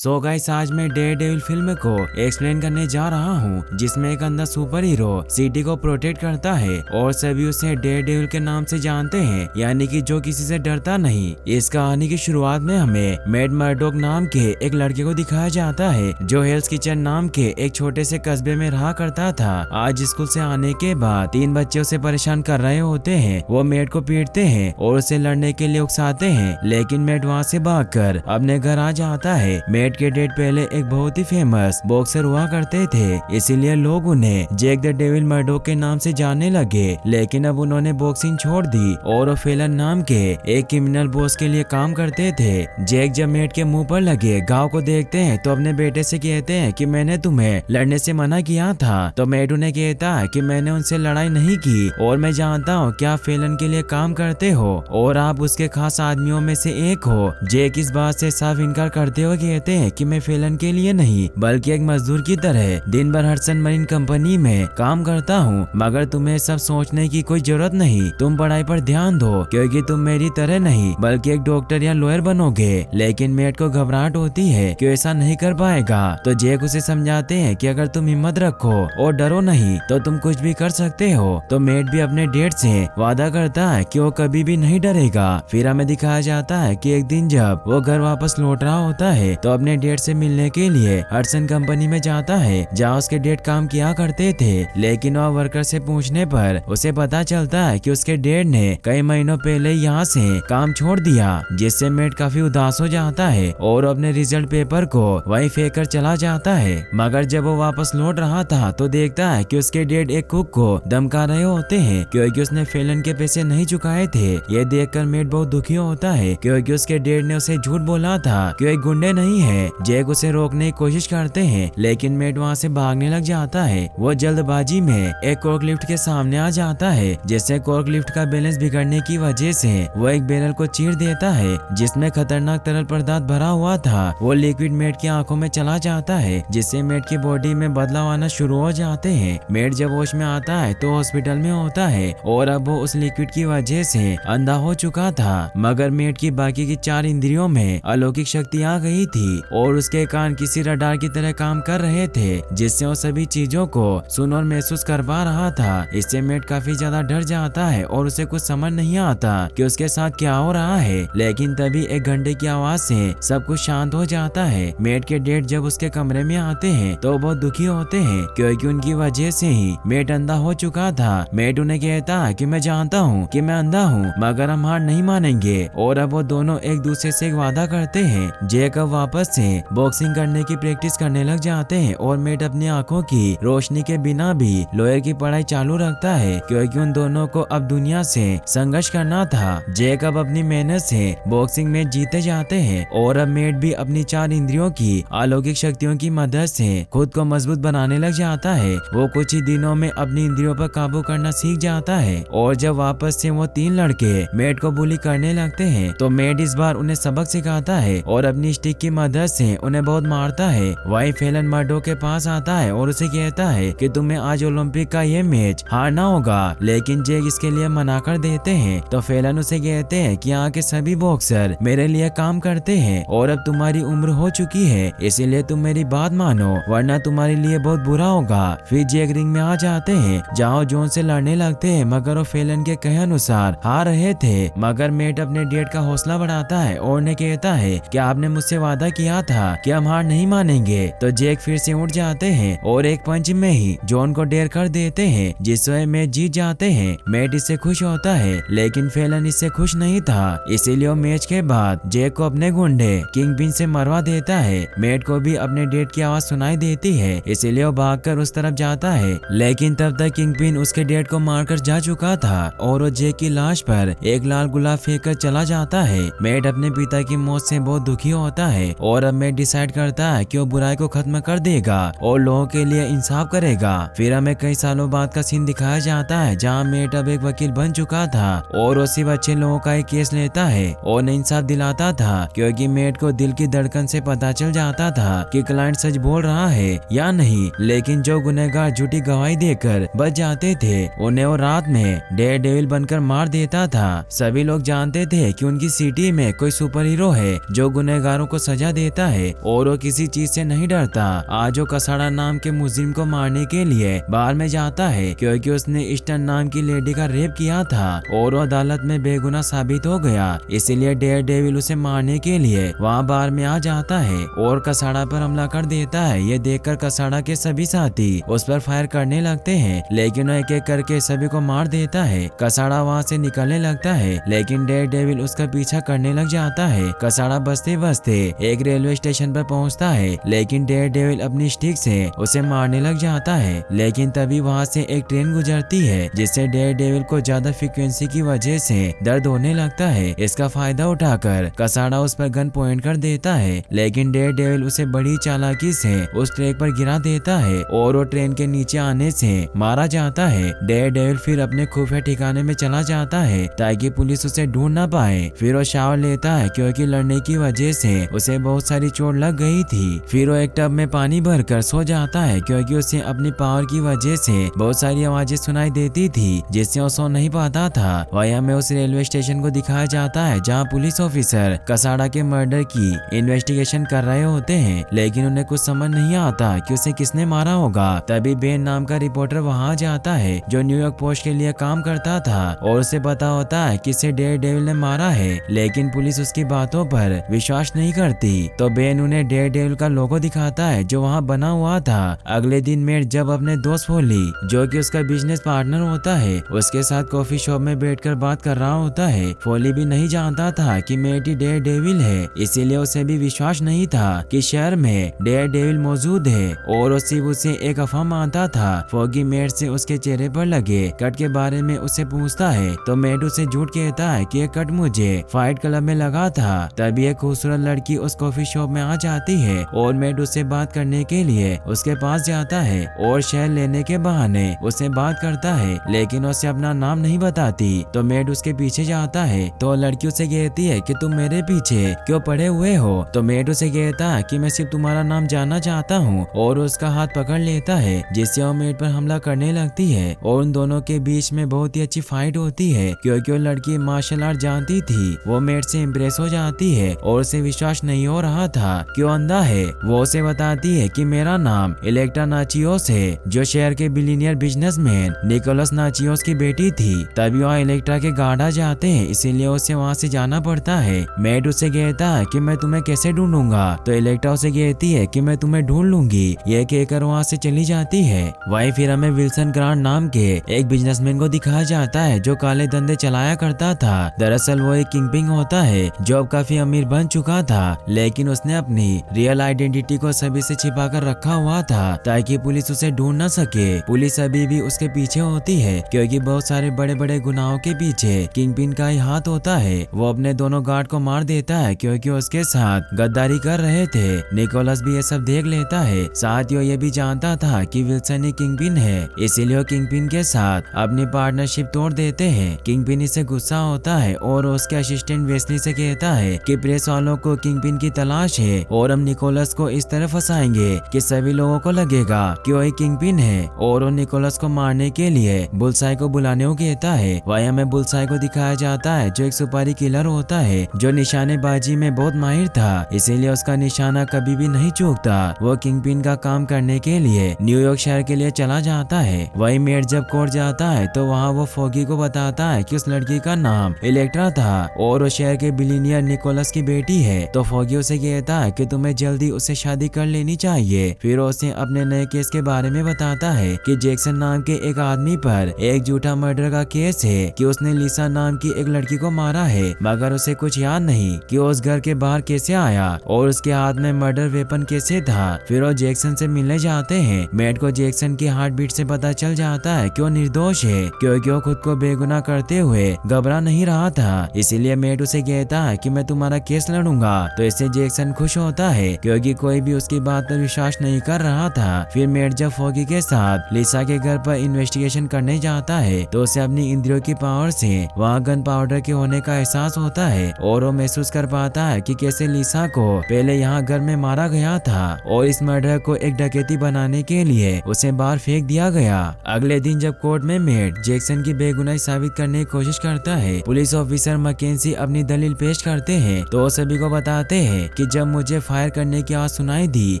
So guys, आज मैं Daredevil film को एक्सप्लेन करने जा रहा हूँ, जिसमें एक अंधा सुपर हीरो सिटी को प्रोटेक्ट करता है और सभी उसे डेयरडेविल के नाम से जानते हैं, यानी कि जो किसी से डरता नहीं। इस कहानी की शुरुआत में हमें मैड मर्डॉक नाम के एक लड़के को दिखाया जाता है, जो हेल्स किचन नाम के एक छोटे से कस्बे में रहा करता था। आज स्कूल से आने के बाद 3 बच्चे उसे परेशान कर रहे होते हैं। वो मेड को पीटते हैं और उसे लड़ने के लिए उकसाते हैं, लेकिन मेड वहाँ से भागकर अपने घर आ जाता है। मेड के डैड पहले एक बहुत ही फेमस बॉक्सर हुआ करते थे, इसीलिए लोग उन्हें जैक द डेविल मर्डॉक के नाम से जानने लगे। लेकिन अब उन्होंने बॉक्सिंग छोड़ दी और वो फेलन नाम के एक क्रिमिनल बॉस के लिए काम करते थे। जैक जब मेड के मुंह पर लगे घाव को देखते हैं तो अपने बेटे से कहते हैं कि मैंने तुम्हें लड़ने से मना किया था। तो मेड उन्हें कहता है कि मैंने उनसे लड़ाई नहीं की और मैं जानता हूँ कि आप फेलन के लिए काम करते हो और आप उसके खास आदमियों में से एक हो। जैक इस बात से साफ इनकार करते हुए कहते हैं कि मैं फेलन के लिए नहीं बल्कि एक मजदूर की तरह दिन भर हडसन मरीन कंपनी में काम करता हूँ, मगर तुम्हें सब सोचने की कोई जरूरत नहीं। तुम पढ़ाई पर ध्यान दो, क्योंकि तुम मेरी तरह नहीं बल्कि एक डॉक्टर या लॉयर बनोगे। लेकिन मेड को घबराहट होती है कि ऐसा नहीं कर पाएगा। तो जैक उसे समझाते हैं कि अगर तुम हिम्मत रखो और डरो नहीं तो तुम कुछ भी कर सकते हो। तो मेड भी अपने डैड से वादा करता है कि वो कभी भी नहीं डरेगा। फिर हमें दिखाया जाता है कि एक दिन जब वो घर वापस लौट रहा होता है तो अपने डैड से मिलने के लिए हडसन कंपनी में जाता है, जहाँ उसके डैड काम किया करते थे। लेकिन वह वर्कर से पूछने पर उसे पता चलता है कि उसके डैड ने कई महीनों पहले यहाँ से काम छोड़ दिया, जिससे मेड काफी उदास हो जाता है और अपने रिजल्ट पेपर को वहीं फेंक कर चला जाता है। मगर जब वो वापस लौट रहा था तो देखता है कि उसके डैड एक कुक को धमका रहे होते हैं, क्योंकि उसने फेलन के पैसे नहीं चुकाए थे। ये देखकर मेड बहुत दुखी होता है, क्योंकि उसके डैड ने उसे झूठ बोला था कि वो एक गुंडे नहीं है। जैक उसे रोकने की कोशिश करते हैं, लेकिन मेड वहाँ से भागने लग जाता है। वो जल्दबाजी में एक कॉर्क लिफ्ट के सामने आ जाता है, जिससे कॉर्क लिफ्ट का बैलेंस बिगड़ने की वजह से वो एक बैरल को चीर देता है, जिसमें खतरनाक तरल पदार्थ भरा हुआ था। वो लिक्विड मेड की आंखों में चला जाता है, जिससे मेड की बॉडी में बदलाव आना शुरू हो जाते हैं। मेड जब होश में आता है तो हॉस्पिटल में होता है और अब वो उस लिक्विड की वजह से अंधा हो चुका था। मगर मेड की बाकी की 4 इंद्रियों में अलौकिक शक्ति आ गई थी और उसके कान किसी रडार की तरह काम कर रहे थे, जिससे वो सभी चीजों को सुन और महसूस कर पा रहा था। इससे मेड काफी ज्यादा डर जाता है और उसे कुछ समझ नहीं आता कि उसके साथ क्या हो रहा है। लेकिन तभी एक घंटे की आवाज से सब कुछ शांत हो जाता है। मेड के डैड जब उसके कमरे में आते हैं तो बहुत दुखी होते हैं, क्योंकि उनकी वजह से ही मेड अंधा हो चुका था। मेड उन्हें कहता है कि मैं जानता हूँ कि मैं अंधा हूँ, मगर हम हार नहीं मानेंगे। और अब वो दोनों एक दूसरे से एक वादा करते हैं। जैक अब वापस से बॉक्सिंग करने की प्रैक्टिस करने लग जाते हैं और मेड अपनी आंखों की रोशनी के बिना भी लॉयर की पढ़ाई चालू रखता है, क्योंकि उन दोनों को अब दुनिया से संघर्ष करना था। जैक अब अपनी मेहनत से बॉक्सिंग में जीते जाते हैं और अब मेड भी अपनी 4 इंद्रियों की अलौकिक शक्तियों की मदद से खुद को मजबूत बनाने लग जाता है। वो कुछ ही दिनों में अपनी इंद्रियों पर काबू करना सीख जाता है और जब वापस से वो 3 लड़के मेड को बुली करने लगते हैं तो मेड इस बार उन्हें सबक सिखाता है और अपनी स्टिक की मदद से उन्हें बहुत मारता है। वही फेलन मर्डॉक के पास आता है और उसे कहता है कि तुम्हें आज ओलंपिक का ये मैच हारना होगा, लेकिन जैक इसके लिए मना कर देते हैं। तो फेलन उसे कहते हैं कि यहाँ के सभी बॉक्सर मेरे लिए काम करते हैं और अब तुम्हारी उम्र हो चुकी है, इसीलिए तुम मेरी बात मानो वरना तुम्हारे लिए बहुत बुरा होगा। फिर जैक रिंग में आ जाते हैं, जहाँ जॉन से लड़ने लगते हैं, मगर वो फेलन के कहे अनुसार हार रहे थे। मगर मेड अपने डैड का हौसला बढ़ाता है और उन्हें कहता है कि आपने मुझसे वादा किया था कि हम हार नहीं मानेंगे। तो जैक फिर से उठ जाते हैं और एक पंच में ही जॉन को ढेर कर देते हैं, जिससे मैच जीत जाते हैं। मेड इससे खुश होता है, लेकिन फेलन इससे खुश नहीं था, इसीलिए वो मैच के बाद जैक को अपने गुंडे किंगपिन से मरवा देता है। मेड को भी अपने डैड की आवाज सुनाई देती है, इसीलिए वो भागकर उस तरफ जाता है। लेकिन तब तक किंगपिन उसके डैड को मारकर जा चुका था और वो जैक की लाश पर एक लाल गुलाब फेंक कर चला जाता है। मेड अपने पिता की मौत से बहुत दुखी होता है और अब मेड डिसाइड करता है कि वो बुराई को खत्म कर देगा और लोगों के लिए इंसाफ करेगा। फिर हमें कई सालों बाद का सीन दिखाया जाता है, जहाँ मेड अब एक वकील बन चुका था और वो सिर्फ अच्छे लोगों का एक केस लेता है और इंसाफ दिलाता था, क्योंकि मेड को दिल की धड़कन से पता चल जाता था कि क्लाइंट सच बोल रहा है या नहीं। लेकिन जो गुनहगार झूठी गवाही देकर बच जाते थे उन्हें वो रात में डेयरडेविल बनकर मार देता था। सभी लोग जानते थे कि उनकी सिटी में कोई सुपर हीरो है जो गुनहगारों को सजा देता देता है और वो किसी चीज से नहीं डरता। आज वो कसाड़ा नाम के मुजरिम को मारने के लिए बाहर में जाता है क्योंकि उसने ईस्टर्न नाम की लेडी का रेप किया था और वो अदालत में बेगुनाह साबित हो गया। इसीलिए डेयर डेविल उसे मारने के लिए वहाँ बाहर में आ जाता है और कसाड़ा पर हमला कर देता है। ये देखकर कसाड़ा के सभी साथी उस पर फायर करने लगते हैं, लेकिन वो एक एक करके सभी को मार देता है। कसाड़ा वहाँ से निकलने लगता है, लेकिन डेयर डेविल उसका पीछा करने लग जाता है। कसाड़ा बचते बचते एक रेलवे स्टेशन पर पहुँचता है, लेकिन डेयर डेविल अपनी स्टिक से उसे मारने लग जाता है। लेकिन तभी वहाँ से एक ट्रेन गुजरती है जिससे डेयर डेविल को ज्यादा फ्रीक्वेंसी की वजह से दर्द होने लगता है। इसका फायदा उठाकर कसाड़ा उस पर गन पॉइंट कर देता है, लेकिन डेयर डेविल उसे बड़ी चालाकी से उस ट्रैक पर गिरा देता है और वो ट्रेन के नीचे आने से मारा जाता है। डेयर डेविल फिर अपने खुफिया ठिकाने में चला जाता है ताकि पुलिस उसे ढूंढ ना पाए। फिर वो शावर लेता है क्योंकि लड़ने की वजह से उसे बहुत सारी चोट लग गई थी। फिर वो एक टब में पानी भरकर सो जाता है क्योंकि उसे अपनी पावर की वजह से बहुत सारी आवाजें सुनाई देती थी जिससे वो सो नहीं पाता था। वहीं हमें उस रेलवे स्टेशन को दिखाया जाता है जहाँ पुलिस ऑफिसर कसाड़ा के मर्डर की इन्वेस्टिगेशन कर रहे होते हैं, लेकिन उन्हें कुछ समझ नहीं आता कि उसे किसने मारा होगा। तभी बेन नाम का रिपोर्टर वहाँ जाता है जो न्यूयॉर्क पोस्ट के लिए काम करता था और उसे पता होता है कि इसे डेयर डेविल ने मारा है, लेकिन पुलिस उसकी बातों पर विश्वास नहीं करती। तो बेन उन्हें डेयर डेविल का लोगो दिखाता है जो वहाँ बना हुआ था। अगले दिन मेट जब अपने दोस्त फोली जो कि उसका बिजनेस पार्टनर होता है उसके साथ कॉफी शॉप में बैठकर बात कर रहा होता है। फोली भी नहीं जानता था कि मेट ही डेयर डेविल है, इसीलिए उसे भी विश्वास नहीं था कि शहर में डेयर डेविल मौजूद है और सिर्फ उसे एक अफवाह मानता था। फोगी मेट से उसके चेहरे पर लगे कट के बारे में उससे पूछता है तो मेट उसे झूठ कहता है कि ये कट मुझे फाइट क्लब में लगा था। तभी एक खूबसूरत लड़की उस कॉफी शॉप में आ जाती है और मेट उससे बात करने के लिए उसके पास जाता है और शहर लेने के बहाने उससे बात करता है, लेकिन उसे अपना नाम नहीं बताती। तो मेट उसके पीछे जाता है तो लड़की उसे कहती है कि तुम मेरे पीछे क्यों पड़े हुए हो। तो मेट उसे कहता है कि मैं सिर्फ तुम्हारा नाम जानना चाहता हूँ और उसका हाथ पकड़ लेता है जिससे वो मेट पर हमला करने लगती है और उन दोनों के बीच में बहुत ही अच्छी फाइट होती है क्योंकि वो लड़की मार्शल आर्ट जानती थी। वो मेट से इम्प्रेस हो जाती है और उसे विश्वास नहीं हो रहा था कि वो अंधा है। वो उसे बताती है कि मेरा नाम इलेक्ट्रा नाचियोस है जो शहर के बिलियनियर बिजनेसमैन निकोलस नाचियोस की बेटी थी। तभी वहाँ इलेक्ट्रा के गार्ड आ जाते हैं, इसीलिए उसे वहाँ से जाना पड़ता है। मेट उसे कहता है कि मैं तुम्हें कैसे ढूंढूंगा। तो इलेक्ट्रा उसे कहती है कि मैं तुम्हें ढूंढ लूंगी। ये कहकर वहाँ से चली जाती है। वहीं फिर हमें विल्सन ग्रांट नाम के एक बिजनेसमैन को दिखाया जाता है जो काले धंधे चलाया करता था। दरअसल वो एक किंगपिन होता है जो अब काफी अमीर बन चुका था, लेकिन उसने अपनी रियल आइडेंटिटी को सभी से छिपा कर रखा हुआ था ताकि पुलिस उसे ढूंढ न सके। पुलिस अभी भी उसके पीछे होती है क्योंकि बहुत सारे बड़े बड़े गुनाहों के पीछे किंगपिन का ही हाथ होता है। वो अपने दोनों गार्ड को मार देता है क्योंकि उसके साथ गद्दारी कर रहे थे। निकोलस भी ये सब देख लेता है, साथ ही वो ये भी जानता था कि विल्सन ही किंगपिन है, इसीलिए वो किंगपिन के साथ अपनी पार्टनरशिप तोड़ देते हैं। किंगपिन इससे गुस्सा होता है और उसके असिस्टेंट वेस्ली से कहता है कि प्रेस वालों को किंगपिन की तलाश है और हम निकोलस को इस तरह फंसाएंगे कि सभी लोगों को लगेगा कि वही किंगपिन है और वो निकोलस को मारने के लिए बुलसाई को बुलाने को कहता है। वहीं हमें बुलसाई को दिखाया जाता है जो एक सुपारी किलर होता है जो निशानेबाजी में बहुत माहिर था, इसीलिए उसका निशाना कभी भी नहीं चूकता। वो किंगपिन का काम करने के लिए न्यूयॉर्क शहर के लिए चला जाता है। वहीं मेट जब कोर्ट जाता है तो वहाँ वो फोगी को बताता है कि उस लड़की का नाम इलेक्ट्रा था और वो शहर के बिलियनियर निकोलस की बेटी है। तो फोगी उसे कहता है कि तुम्हें जल्दी उससे शादी कर लेनी चाहिए। फिर उसे अपने नए केस के बारे में बताता है कि जैक्सन नाम के एक आदमी पर एक झूठा मर्डर का केस है कि उसने लिसा नाम की एक लड़की को मारा है, मगर उसे कुछ याद नहीं कि वो उस घर के बाहर कैसे आया और उसके हाथ में मर्डर वेपन कैसे था। फिर वो जैक्सन से मिलने जाते हैं। मेट को जैक्सन की हार्ट बीट से पता चल जाता है कि वो निर्दोष है क्योंकि वो खुद को बेगुनाह करते हुए घबरा नहीं रहा था। इसीलिए मेट उसे कहता है कि मैं तुम्हारा केस लड़ूंगा। तो इससे जैक्सन खुश होता है क्योंकि कोई भी उसकी बात पर विश्वास नहीं कर रहा था। फिर मेट जब फोगी के साथ लिसा के घर पर इन्वेस्टिगेशन करने जाता है तो उसे अपनी इंद्रियों की पावर से वहाँ गन पाउडर के होने का एहसास होता है और वो महसूस कर पाता है कि कैसे लिसा को पहले यहाँ घर में मारा गया था और इस मर्डर को एक डकैती बनाने के लिए उसे बाहर फेंक दिया गया। अगले दिन जब कोर्ट में मेट जैक्सन की बेगुनाही साबित करने की कोशिश करता है, पुलिस ऑफिसर मैकेंजी अपनी दलील पेश करते हैं तो सभी को बताते हैं कि जब मुझे फायर करने की आवाज सुनाई दी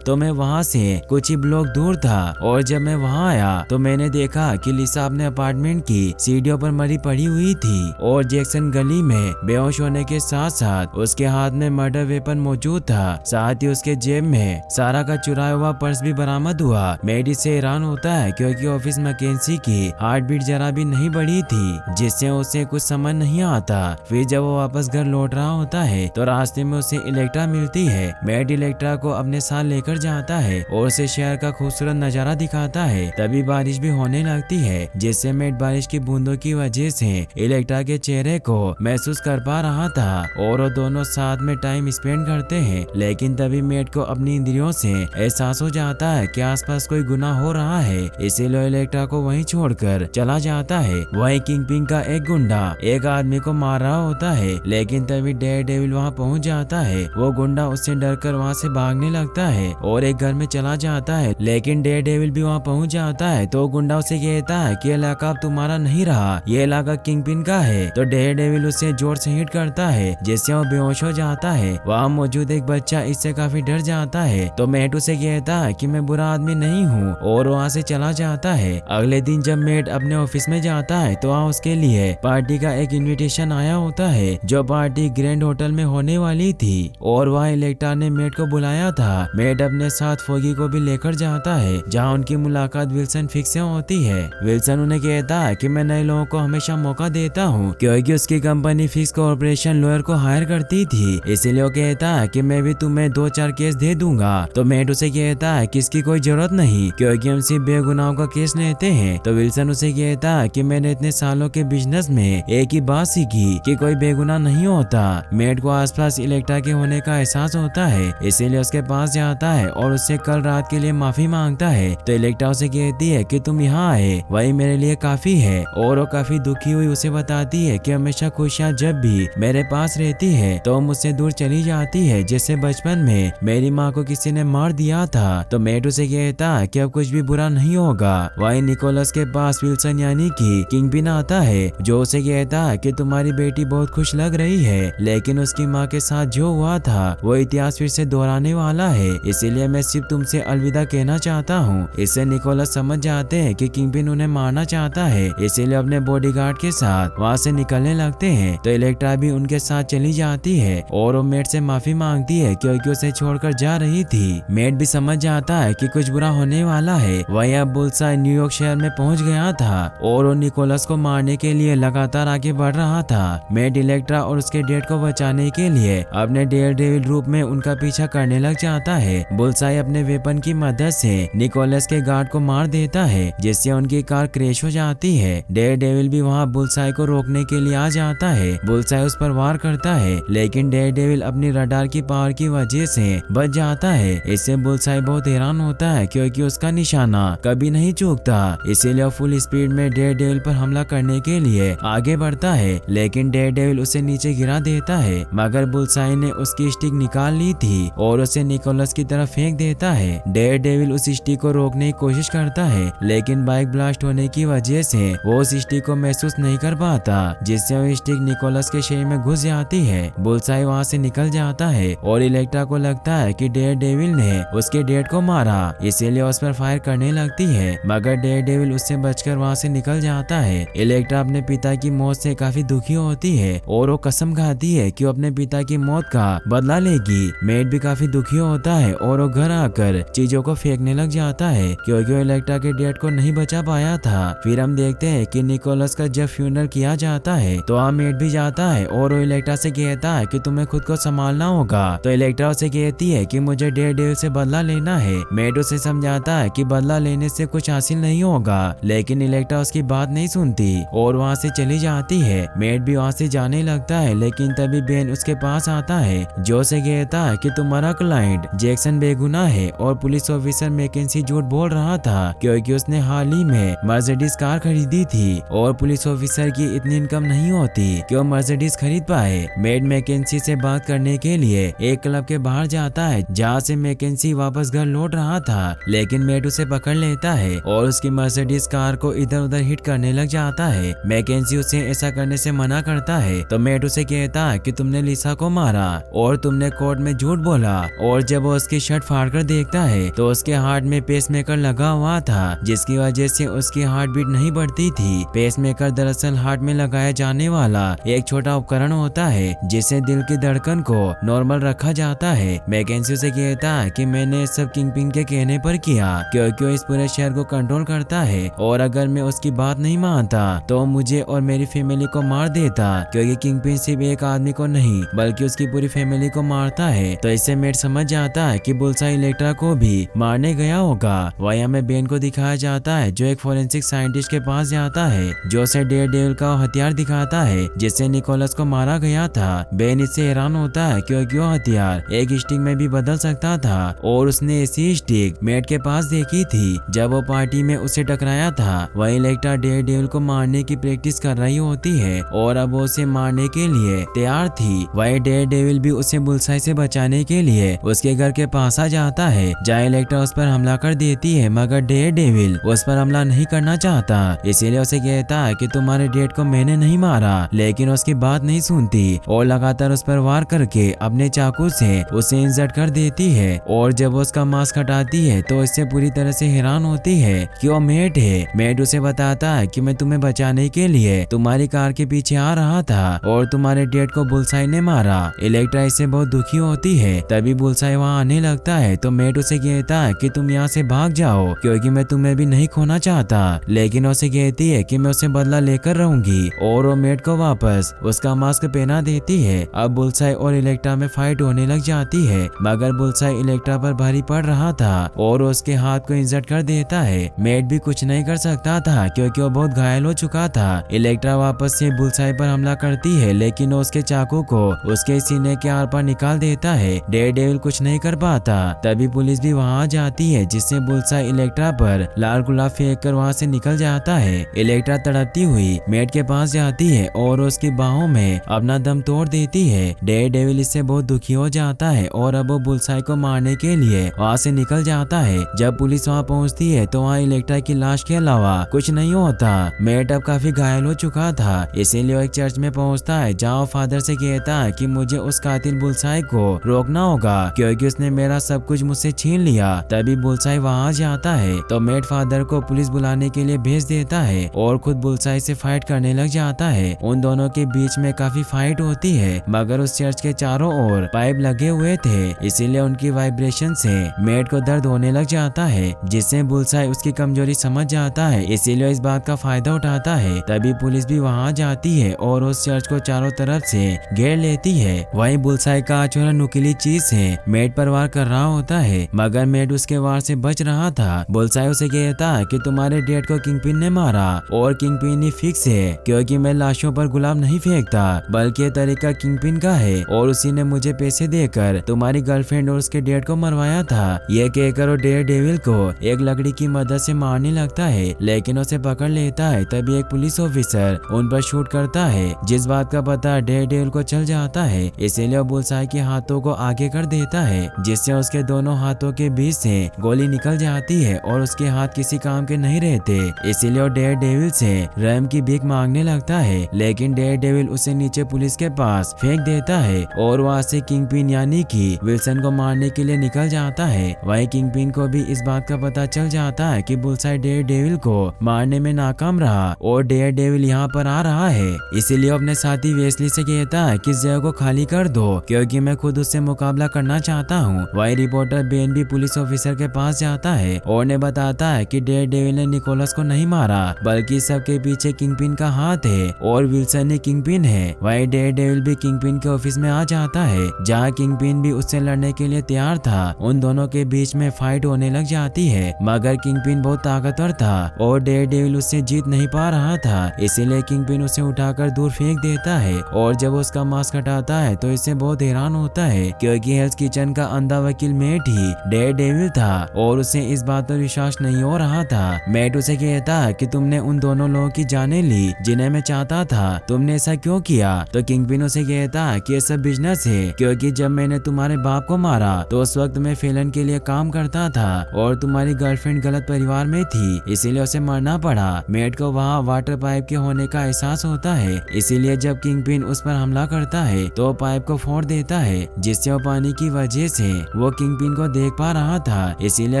तो मैं वहाँ से कुछ ही ब्लॉक दूर था और जब मैं वहाँ आया तो मैंने देखा कि लिसा अपने अपार्टमेंट की सीढ़ियों पर मरी पड़ी हुई थी और जैक्सन गली में बेहोश होने के साथ साथ उसके हाथ में मर्डर वेपन मौजूद था। साथ ही उसके जेब में सारा का चुराया हुआ पर्स भी बरामद हुआ। मेड इससे हैरान होता है क्योंकि ऑफिस मैकेंसी की हार्ट बीट जरा भी नहीं बढ़ी थी, जिससे उसे कुछ समझ नहीं आता। फिर जब वो वापस घर लौट रहा होता है तो रास्ते में उसे इलेक्ट्रा मिलती है। मेड इलेक्ट्रा को अपने साथ लेकर जाता है और उसे शहर का खूबसूरत नजारा दिखाता है। तभी बारिश भी होने लगती है, जिससे मेड बारिश की बूंदों की वजह से इलेक्ट्रा के चेहरे को महसूस कर पा रहा था और वो दोनों साथ में टाइम स्पेंड करते हैं। लेकिन तभी मेड को अपनी इंद्रियों से एहसास हो जाता है कि आसपास कोई गुनाह हो रहा है, इसीलिए इलेक्ट्रा को वहीं छोड़कर चला जाता है। वहीं किंगपिन का एक गुंडा एक आदमी को मार रहा होता है, लेकिन तभी डेयरडेविल वहां पहुंच जाता है। वो गुंडा उससे डरकर वहां से भागने लगता है और एक घर में चला जाता है, लेकिन डेयरडेविल भी वहां पहुंच जाता है तो गुंडा उसे कहता है कि इलाका अब तुम्हारा नहीं रहा, ये इलाका किंगपिन का है। तो डेयरडेविल उसे जोर से हिट करता है, जिससे वो बेहोश हो जाता है। वहाँ मौजूद एक बच्चा इससे काफी डर जाता है तो मेट उसे कहता है कि मैं बुरा आदमी नहीं हूँ और वहाँ से चला जाता है। अगले दिन जब मेट अपने ऑफिस में जाता है तो वहाँ उसके लिए पार्टी का एक इनविटेशन आया होता है, जो पार्टी ग्रैंड होटल में होने वाली थी और वहाँ इलेक्ट्रा ने मेट को बुलाया था। मेट अपने साथ फोगी को भी लेकर जाता है, जहाँ उनकी मुलाकात विल्सन फिक्स से होती है। विल्सन उन्हें कहता है कि मैं नए लोगों को हमेशा मौका देता हूँ, क्योंकि उसकी कंपनी फिक्स कॉर्पोरेशन लॉयर को हायर करती थी, इसीलिए वो कहता है कि मैं भी तुम्हें 2-4 केस दे दूंगा। तो मेट उसे कहता है कि इसकी कोई जरूरत नहीं, क्योंकि हम सिर्फ बेगुनाहों का केस लेते हैं। तो विल्सन उसे कहता है कि मैंने इतने सालों के बिजनेस में एक ही बात सीखी कि कोई बेगुनाह नहीं होता। मेट को आसपास इलेक्ट्रा के होने का एहसास होता है, इसीलिए उसके पास जाता है और उससे कल रात के लिए माफी मांगता है। तो इलेक्ट्रा उसे कहती है कि तुम यहाँ आए वही मेरे लिए काफी है, और वो काफी दुखी हुई उसे बताती है कि हमेशा खुशियाँ जब भी मेरे पास रहती है तो मुझसे दूर चली जाती है, जैसे बचपन में मेरी माँ को किसी ने मार दिया था। तो मेट उसे कहता है कि अब कुछ भी बुरा नहीं होगा। वहीं निकोलस के पास विल्सन यानी कि किंगपिन आता है, जो उसे कहता है कि तुम्हारी बेटी बहुत खुश लग रही है, लेकिन उसकी माँ के साथ जो हुआ था वो इतिहास फिर से दोहराने वाला है, इसीलिए मैं सिर्फ तुमसे अलविदा कहना चाहता हूँ। इससे निकोलस समझ जाते हैं कि किंगपिन उन्हें मारना चाहता है, इसीलिए अपने बॉडीगार्ड के साथ वहाँ से निकलने लगते हैं। तो इलेक्ट्रा भी उनके साथ चली जाती है और वो मेट से माफी मांगती है क्योंकि उसे छोड़कर जा रही थी। मेट भी समझ जाता है कि कुछ बुरा होने वाला है। वही अब बुल्साई न्यूयॉर्क शहर में पहुंच गया था और वो निकोलस को मारने के लिए लगातार आगे बढ़ रहा था। मेट इलेक्ट्रा और उसके डेड को बचाने के लिए अपने डेयरडेविल रूप में उनका पीछा करने लग जाता है। बुल्साई अपने वेपन की मदद से निकोलस के गार्ड को मार देता है, जिससे उनकी कार क्रैश हो जाती है। डेयरडेविल भी वहाँ बुल्साई को रोकने के लिए आ जाता है। बुल्साई उस पर वार करता है, लेकिन डेयरडेविल अपनी रडार की पावर की वजह से बच जाता है। इससे बुल्साई बहुत हैरान होता है क्योंकि उसका निशाना कभी नहीं चूकता, इसीलिए वो फुल स्पीड में डेयरडेविल पर हमला करने के लिए आगे बढ़ता है, लेकिन डेयरडेविल उसे नीचे गिरा देता है। मगर बुल्साई ने उसकी स्टिक निकाल ली थी और उसे निकोलस की तरफ फेंक देता है। डेयरडेविल उस स्टिक को रोकने की कोशिश करता है, लेकिन बाइक ब्लास्ट होने की वजह से वो उस स्टिक को महसूस नहीं कर पाता, जिससे वो स्टिक निकोलस के शरीर में घुस जाती है। बुल्साई वहाँ से निकल जाता है और इलेक्ट्रा को लगता है कि डेयरडेविल ने उसके डेड को मारा, इसीलिए उस पर फायर करने लगती है, मगर डेयरडेविल उससे बचकर वहाँ से निकल जाता है। इलेक्ट्रा अपने पिता की मौत से काफी दुखी होती है और वो कसम खाती है कि वो अपने पिता की मौत का बदला लेगी। मेट भी काफी दुखी होता है और वो घर आकर चीजों को फेंकने लग जाता है क्योंकि वो इलेक्ट्रा के डेड को नहीं बचा पाया था। फिर हम देखते हैं कि निकोलस का जब फ्यूनरल किया जाता है तो वहाँ मेट भी जाता है और वो इलेक्ट्रा से कहता है कि तुम्हें खुद को संभालना होगा। तो इलेक्ट्रा उसे कहती है कि मुझे डेयरडेविल से बदला लेना है। मेट उसे समझाता है कि बदला लेने से कुछ हासिल नहीं होगा, लेकिन इलेक्ट्रा उसकी बात नहीं सुनती और वहाँ से चली जाती है। मेट भी वहाँ से जाने लगता है, लेकिन तभी बेन उसके पास आता है, जो उसे कहता है कि तुम्हारा क्लाइंट जैक्सन बेगुनाह है और पुलिस ऑफिसर मैकेंसी झूठ बोल रहा था क्योंकि उसने हाल ही में मर्सिडीज कार खरीदी थी और पुलिस ऑफिसर की इतनी इनकम नहीं होती कि वो मर्सिडीज खरीद पाए। मेट मैकेंसी से बात करने के लिए एक क्लब के बाहर जाता है, जहाँ से मैकेंसी वापस घर लौट रहा था, लेकिन मेट उसे पकड़ लेता है और उसकी मर्सिडीज कार को इधर उधर हिट करने लग जाता है। मैकेंसी उसे ऐसा करने से मना करता है, तो मेट उसे कहता है कि तुमने लिसा को मारा और तुमने पूरे कोर्ट में झूठ बोला और जब वो उसकी शर्ट फाड़ कर देखता है तो उसके हार्ट में पेसमेकर लगा हुआ था, जिसकी वजह से उसकी हार्ट बीट नहीं बढ़ती थी। पेसमेकर दरअसल हार्ट में लगाया जाने वाला एक छोटा उपकरण होता है जिससे दिल की धड़कन को नॉर्मल रखा जाता है। मैकेंजी से कहता है कि मैंने सब किंगपिन के कहने पर किया क्योंकि वो इस पूरे शहर को कंट्रोल करता है और अगर मैं उसकी बात नहीं मानता तो मुझे और मेरी फैमिली को मार देता, क्योंकि किंगपिन सिर्फ एक आदमी को नहीं बल्कि उसकी पूरी फैमिली को मारता है। तो इससे मेट समझ जाता है कि बुलसाई इलेक्ट्रा को भी मारने गया होगा। वहीं हमें बेन को दिखाया जाता है जो एक फोरेंसिक साइंटिस्ट के पास जाता है जो उसे डेयरडेविल का हथियार दिखाता है जिससे निकोलस को मारा गया था। बेन इससे हैरान होता है क्योंकि वो हथियार एक स्टिक में भी बदल सकता था और उसने ऐसी स्टिक मेट के पास देखी थी जब वो पार्टी में उसे टकराया था। वही इलेक्ट्रा डेयरडेविल को मारने की प्रैक्टिस कर रही होती है और अब वो उसे मारने के लिए तैयार थी। वही डेयरडेविल भी उसे बुलसाई से बचाने के लिए उसके घर के पास आ जाता है जहाँ इलेक्ट्रा उस पर हमला कर देती है, मगर डेयरडेविल उस पर हमला नहीं करना चाहता, इसीलिए उसे कहता है कि तुम्हारे डेड को मैंने नहीं मारा, लेकिन उसकी बात नहीं सुनती और लगातार उस पर वार करके अपने चाकू से उसे इंजर्ड कर देती है। और जब वो उसका मास्क हटाती है तो इससे पूरी तरह से हैरान होती है कि वो मेट है। मेट उसे बताता है कि मैं तुम्हें बचाने के लिए तुम्हारी कार के पीछे आ रहा था और तुम्हारे डेड को बुलसाई ने मारा। इलेक्ट्रा इससे बहुत दुखी होती है। तभी बुलसाई वहाँ आने लगता है तो मेट उसे कहता है कि तुम यहाँ से भाग जाओ क्योंकि मैं तुम्हें भी नहीं खोना चाहता, लेकिन उसे कहती है कि मैं उसे बदला लेकर रहूंगी और वो मेट को वापस उसका मास्क पहना देती है। अब बुलसाई और इलेक्ट्रा में फाइट होने लग जाती है, मगर बुलसाई इलेक्ट्रा पर भारी पड़ रहा था और उसके हाथ को इंजर्ड कर देता है। मेट भी कुछ नहीं कर सकता था क्योंकि वो बहुत घायल हो चुका था। इलेक्ट्रा वापस से बुलसाई पर हमला करती है लेकिन वो उसके चाकू को उसके सीने के आर पार निकाल देता है। डेयरडेविल कुछ नहीं कर पाता। तभी पुलिस भी वहाँ आ जाती है जिससे बुलसाई इलेक्ट्रा पर लाल गुलाब फेंक कर वहाँ से निकल जाता है। इलेक्ट्रा तड़पती हुई मेट के पास जाती है और उसकी बाहों में अपना दम तोड़ देती है। डेयरडेविल इससे बहुत दुखी हो जाता है और अब वो बुलसाई को मारने के लिए वहाँ से निकल जाता है। जब पुलिस वहाँ पहुँचती है तो वहाँ इलेक्ट्रा की लाश के अलावा कुछ नहीं होता। मेट अब काफी घायल हो चुका था, इसीलिए वो एक चर्च में पहुँचता है जहाँ फादर से कहता है कि मुझे उस कातिल बुलसाई को रोकना होगा क्योंकि उसने मेरा सब कुछ मुझसे छीन लिया। तभी बुलसाई वहाँ जाता है तो मेट फादर को पुलिस बुलाने के लिए भेज देता है और खुद बुलसाई से फाइट करने लग जाता है। उन दोनों के बीच में काफी फाइट होती है, मगर उस चर्च के चारों ओर पाइप लगे हुए थे, इसीलिए उनकी वाइब्रेशन से मेट को दर्द होने लग जाता है, जिससे बुलसाई उसकी कमजोरी समझ जाता है, इसीलिए इस बात का फायदा उठाता है। तभी पुलिस भी वहाँ जाती है और उस चर्च को चारों तरफ से घेर लेती है। वहीं बुलसाई का छोरा नुकीली चीज से मेट पर वार कर रहा होता है, मगर मेट उसके वार से बच रहा था। बुलसाई उसे कहता है कि तुम्हारे डेड को किंगपिन ने मारा और किंगपिन ही फिक्स है क्योंकि मैं लाशों पर गुलाब नहीं फेंकता, बल्कि ये तरीका किंगपिन का है और उसी ने मुझे पैसे देकर तुम्हारी गर्लफ्रेंड और उसके डेड को मरवाया था। ये कहकर वो डेयरडेविल को एक लकड़ी की मदद से मारने लगता है, लेकिन उसे पकड़ लेता है। तभी एक पुलिस ऑफिसर उन पर शूट करता है, जिस बात का पता डेयरडेविल को चल जाता है, इसीलिए वो बुलसाई के हाथों को आगे कर देता है, जिससे उसके दोनों हाथों के बीच से गोली निकल जाती है और उसके हाथ किसी काम के नहीं रहते। इसीलिए वो डेयरडेविल से रहम की भीख मांगने लगता है, लेकिन डेयरडेविल उसे नीचे पुलिस के पास फेंक देता है और वहाँ से किंगपिन यानी कि विल्सन को मारने के लिए निकल जाता है। वहीं किंगपिन को भी इस बात का पता चल जाता है कि बुलसाई डेयरडेविल को मारने में नाकाम रहा और डेयरडेविल यहाँ पर आ रहा है, इसीलिए अपने साथी वेस्ली से कहता है कि इस जगह को खाली कर दो क्योंकि मैं खुद उससे मुकाबला करना चाहता हूँ। वही रिपोर्टर बेन भी पुलिस ऑफिसर के पास जाता है और ने बताता है कि डेयरडेविल ने निकोलस को नहीं मारा, बल्कि सबके पीछे किंगपिन का हाथ है और विल्सन ही किंगपिन है। वही डेयरडेविल भी किंगपिन के ऑफिस में आ जाता है, जहाँ किंगपिन भी उससे लड़ने के लिए तैयार था। उन दोनों के बीच में फाइट होने लग जाती है, मगर किंगपिन बहुत ताकतवर था और डेयरडेविल उससे जीत नहीं पा रहा था, इसीलिए किंगपिन उसे उठाकर दूर फेंक देता है। और जब उसका मास्क हटाता है तो इससे बहुत हैरान होता है क्योंकि हेल्स किचन का अंधा वकील मेट ही डेयरडेविल था और उसे इस बात पर विश्वास नहीं हो रहा था। मेट उसे कहता है कि तुमने उन दोनों लोगों की जानें ली जिन्हें मैं चाहता था, तुमने ऐसा क्यों किया? तो किंगपिन उसे कहता है कि ये सब बिजनेस है, क्योंकि जब मैंने तुम्हारे बाप को मारा तो उस वक्त मैं फेलन के लिए काम करता था और तुम्हारी गर्लफ्रेंड गलत परिवार में थी, इसीलिए उसे मरना पड़ा। मेट को वहाँ वाटर पाइप के होने का एहसास होता है, इसीलिए जब किंगपिन उस पर हमला करता है तो पाइप को फोड़ देता देता है, जिससे वो पानी की वजह से वो किंगपिन को देख पा रहा था। इसीलिए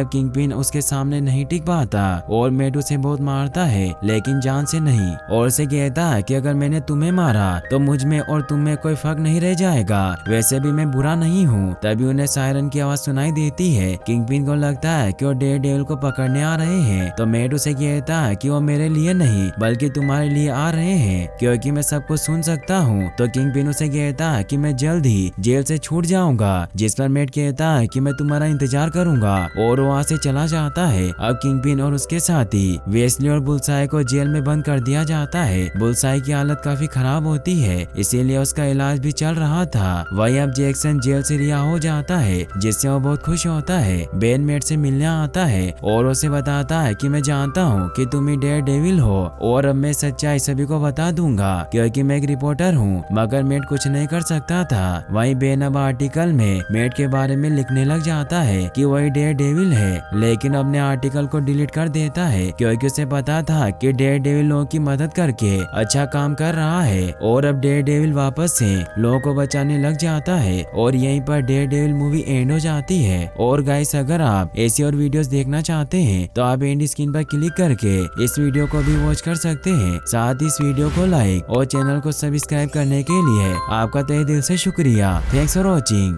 अब किंगपिन उसके सामने नहीं टिक पाता और मेट उसे बहुत मारता है, लेकिन जान से नहीं, और उसे कहता है कि अगर मैंने तुम्हें मारा तो मुझ में और तुम में कोई फर्क नहीं रह जाएगा, वैसे भी मैं बुरा नहीं हूँ। तभी उन्हें सायरन की आवाज सुनाई देती है। किंगपिन को लगता है कि वो डेयरडेविल को पकड़ने आ रहे हैं, तो मेट उसे कहता है कि वो मेरे लिए नहीं बल्कि तुम्हारे लिए आ रहे हैं, क्योंकि मैं सब कुछ सुन सकता हूँ। तो किंगपिन उसे कहता है कि मैं जल्द ही जेल से छूट जाऊंगा, जिस पर मेट कहता है कि मैं तुम्हारा इंतजार करूंगा, और वहाँ से चला जाता है। अब किंगपिन और उसके साथी वेस्ली और बुलसाई को जेल में बंद कर दिया जाता है। बुलसाई की हालत काफी खराब होती है, इसीलिए उसका इलाज भी चल रहा था। वही अब जैक्सन जेल से रिहा हो जाता है, जिससे वो बहुत खुश होता है। बेन मेट से मिलने आता है और उसे बताता है कि मैं जानता हूँ कि तुम ही डेयरडेविल हो, और अब मैं सच्चाई सभी को बता दूंगा, क्योंकि मैं एक रिपोर्टर हूँ। मगर मेट कुछ नहीं कर सकता था। वही बेन अब आर्टिकल में मेट के बारे में लिखने लग जाता है कि वही डेयरडेविल है, लेकिन अपने आर्टिकल को डिलीट कर देता है, क्योंकि उसे पता था कि डेयरडेविल लोगों की मदद करके अच्छा काम कर रहा है। और अब डेयरडेविल वापस से लोगों को बचाने लग जाता है, और यहीं पर डेयरडेविल मूवी एंड हो जाती है। और गाइस, अगर आप ऐसी और वीडियोस देखना चाहते हैं तो आप एंड स्क्रीन पर क्लिक करके इस वीडियो को भी वॉच कर सकते हैं। साथ ही इस वीडियो को लाइक और चैनल को सब्सक्राइब करने के लिए आपका तहे दिल से शुक्रिया। Thanks for watching.